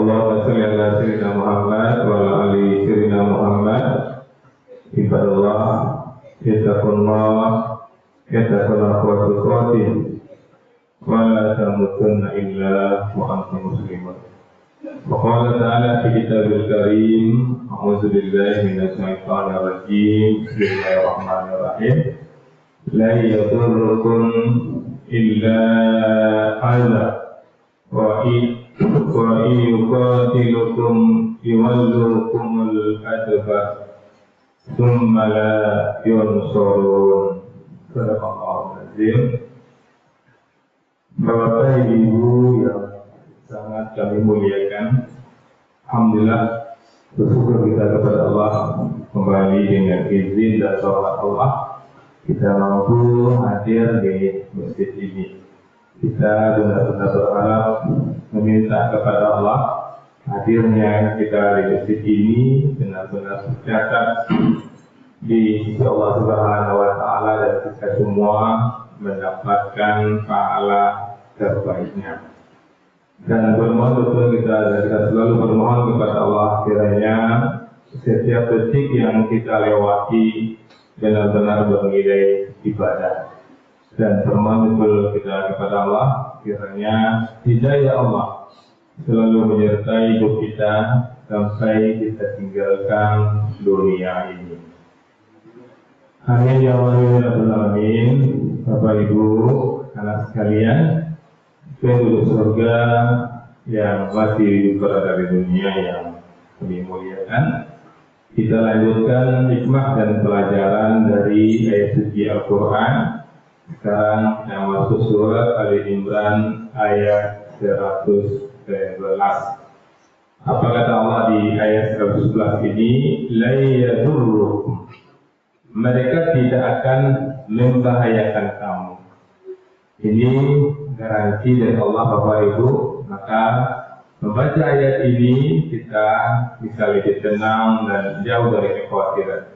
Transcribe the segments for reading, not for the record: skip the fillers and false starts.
Allahumma sholli ala sayyidina Muhammad wa ala ali sayyidina Muhammad. Ibadallah, ittaqullah, ittaqullah wa tuqatih, wa la tamutunna illa wa antum muslimun. Wa qala ta'ala fi kitabil karim, a'udzu billahi minasy syaithanir rajim. Bismillahirrahmanirrahim. La yadurrukum illa adza wa yuqatilukum yuwallukumul adbar thumma la yunsurun. Sadaqallahul azim. Bapak Ibu yang sangat kami muliakan, alhamdulillah, bersyukur kita kepada Allah kembali dengan izin dan rahmat Allah kita mampu hadir di masjid ini. Kita benar-benar berharap meminta kepada Allah hadirnya kita di masjid ini benar-benar tercatat di sisi Allah Subhanahu wa Ta'ala, dan kita semua mendapatkan pahala terbaiknya. Dan bermohon betul kita selalu bermohon kepada Allah kiranya setiap detik yang kita lewati benar-benar bernilai ibadah. Dan bermohon betul kita kepada Allah kiranya hidayah Allah selalu menyertai hidup kita sampai kita tinggalkan dunia ini. Amin ya rabbal alamin. Bapak Ibu, anak sekalian, penduduk surga yang masih berada di dunia yang kami muliakan, kita lanjutkan hikmah dan pelajaran dari ayat suci Al-Quran. Sekarang yang masuk surat Ali Imran ayat 111. Apa kata Allah di ayat 111 ini? La yadurrukum, mereka tidak akan membahayakan kamu. Ini garansi dari Allah Bapak Ibu. Maka membaca ayat ini kita bisa lebih tenang dan jauh dari kekhawatiran.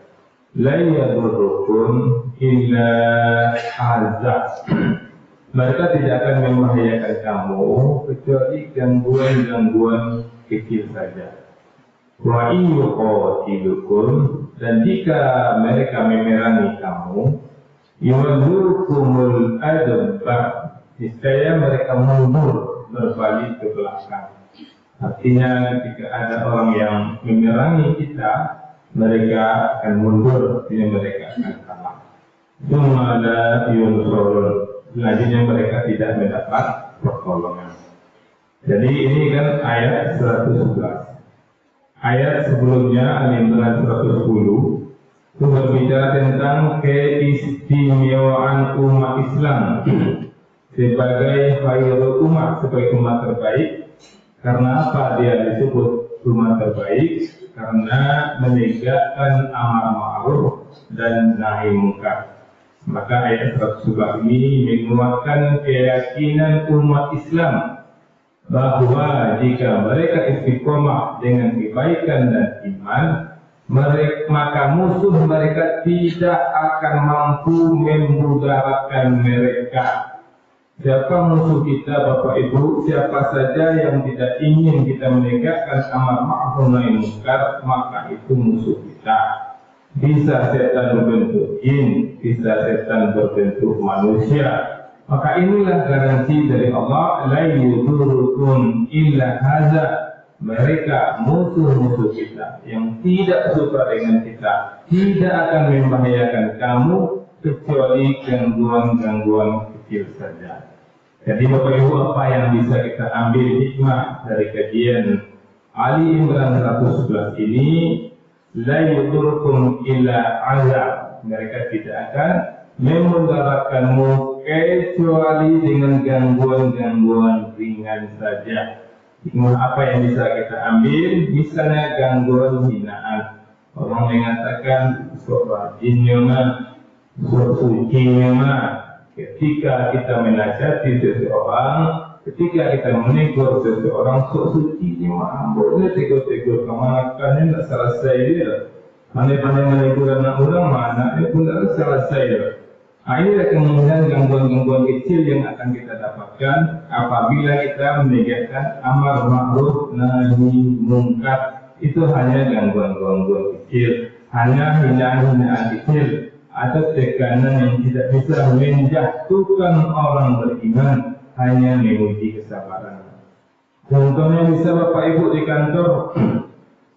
La yadurrukum illa azab, mereka tidak akan membahayakan kamu kecuali gangguan-gangguan kecil saja. Wa yuqatilukum, dan jika mereka memerangi kamu, yuwallukumul adbar, niscaya mereka mundur berbalik ke belakang. Artinya ketika ada orang yang memerangi kita, mereka akan mundur, artinya mereka akan kalah. Tsumma la yunsurun, selanjutnya mereka tidak mendapat pertolongan. Jadi ini kan ayat 111. Ayat sebelumnya Al-Imran 110 itu berbicara tentang keistimewaan umat Islam sebagai khairul umat, sebagai umat terbaik. Karena apa dia disebut umat terbaik? Karena menegakkan amar ma'ruf dan nahi munkar. Maka ayat 111 ini menguatkan keyakinan umat Islam bahwa jika mereka istiqomah dengan kebaikan dan iman, maka musuh mereka tidak akan mampu memudaratkan mereka. Siapa musuh kita Bapak Ibu? Siapa saja yang tidak ingin kita menegakkan amar ma'ruf nahi munkar, maka itu musuh kita. Bisa setan berbentuk jin, bisa setan berbentuk manusia. Maka inilah garansi dari Allah, la yudurrukum illa hadza, mereka musuh-musuh kita yang tidak suka dengan kita tidak akan membahayakan kamu kecuali gangguan-gangguan kecil saja. Jadi Bapak Ibu, apa yang bisa kita ambil hikmah dari kajian Ali Imran 111 ini? La yudurrukum illa azab, mereka tidak akan memudaratkanmu kecuali dengan gangguan-gangguan ringan saja. Hikmah apa yang bisa kita ambil? Misalnya gangguan hinaan. Orang mengatakan sok rajinnya mah, sok sucinya mah. Ketika kita menasihati seseorang, ketika kita menegur seseorang, sok suci ni mah, boleh tegur-tegur kemana-mana tak selesai dia. Mana-mana menegur anak orang, anaknya pun tak selesai dia. Nah, inilah kemudian gangguan-gangguan kecil yang akan kita dapatkan apabila kita menegakkan amar ma'ruf nahi mungkar. Itu hanya gangguan-gangguan kecil, hanya hinaan-hinaan kecil, atau tekanan yang tidak bisa menjatuhkan orang beriman, hanya menguji kesabaran. Contohnya bisa Bapak Ibu di kantor,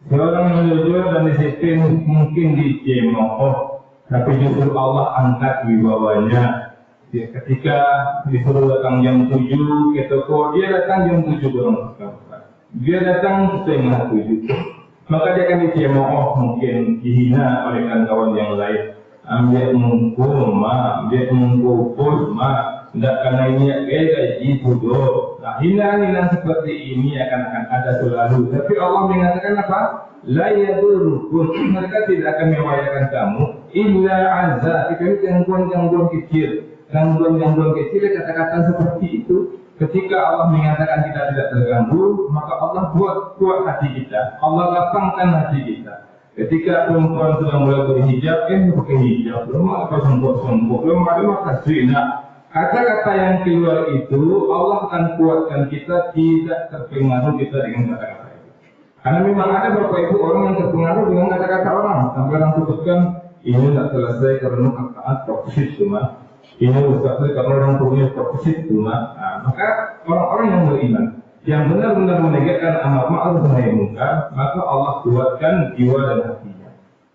seorang yang jujur dan disiplin mungkin dicemooh, tapi justru Allah angkat wibawanya. Ketika disuruh datang jam 7 ke toko, dia datang jam 7 kurang seperempat. Dia datang setengah 7. Maka dia akan dicemooh, mungkin dihina oleh kawan-kawan yang lain. Ambil mungkul, ambil mungkul, tidak karena ini kayak itu doh. Nah, hinaan-hinaan seperti ini akan ada selalu. Tapi Allah mengatakan apa? La yadurukum, mereka tidak akan membahayakan kamu illa azza. Itu gangguan-gangguan kecil. Gangguan-gangguan kecil, kata-kata seperti itu. Ketika Allah mengatakan kita tidak terganggu, maka Allah buat kuat hati kita. Allah lapangkan hati kita. Ketika perempuan sudah mulai berhijab, pakai hijab, belum apa sombong-sombong, belum ada maka zina. Kata-kata yang keluar itu, Allah akan kuatkan kita tidak terpengaruh kita dengan kata-kata itu. Karena memang ada Bapak Ibu orang yang terpengaruh dengan kata-kata orang. Sampai orang sebutkan, ini tidak selesai karena kata toksis cuma. Ini selesai karena orang punya toksis cuma. Nah, maka orang-orang yang beriman, yang benar-benar menegakkan amar ma'ruf nahi munkar, maka Allah kuatkan jiwa dan hatinya.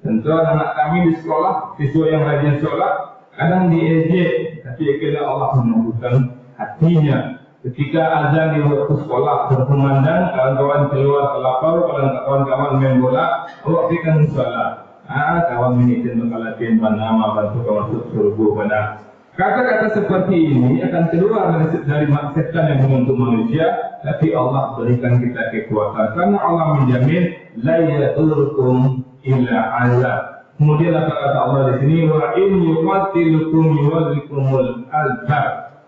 Tentu anak kami di sekolah, siswa yang rajin sholat, kadang diejek, tapi akhirnya Allah menumbuhkan hatinya. Ketika azan di waktu sekolah berkumandang, kawan-kawan keluar ke lapar, kawan-kawan main bola, Allah berikan sholat. Kawan minitin mengalahin nama bantu kawan masuk surga pada. Kata-kata seperti ini akan keluar dari setan yang menyentuh manusia, tapi Allah berikan kita kekuatan karena Allah menjamin la yadurrukum illa azab. Kemudian apa kata Allah di sini, wa in yuqatilukum yuwallikumul adbar.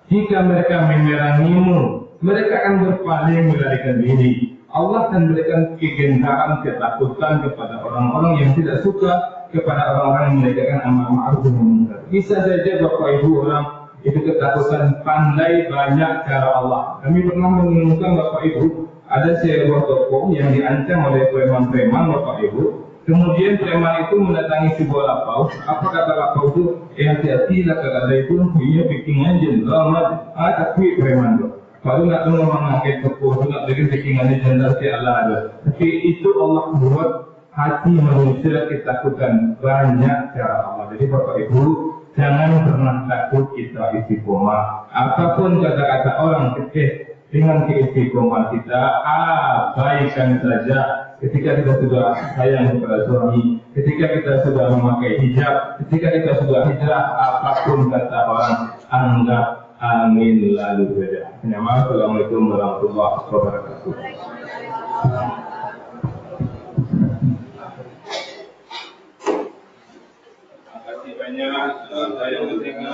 Jika mereka memerangimu, mereka akan berpaling melarikan diri. Allah akan berikan kegentaran, ketakutan kepada orang-orang yang tidak suka, kepada orang-orang yang menegakkan amar ma'ruf nahi munkar. Bisa saja Bapak Ibu orang itu ketakutan, pandai banyak cara Allah. Kami pernah menemukan Bapak Ibu, ada sebuah toko yang diancam oleh preman-preman Bapak Ibu. Kemudian preman itu mendatangi sebuah lapau. Apa kata lapau itu? Hati-hati lah kata itu, iya bikin aja, tapi preman itu. Kalau nggak tahu mengangkat toko, nggak bikin bikinannya jendal si Allah ada. Tapi itu Allah buat hati manusia ketakutan, banyak cara Allah. Jadi Bapak Ibu, jangan pernah takut kita istiqomah. Apapun kata-kata orang kecil, dengan keistiqomah kita abaikan saja. Ketika kita sudah sayang kepada suami, ketika kita sudah memakai hijab, ketika kita sudah hijrah, apapun kata orang, anggap amin lalu beda. Assalamualaikum warahmatullahi wabarakatuh. Banyak saya mendengar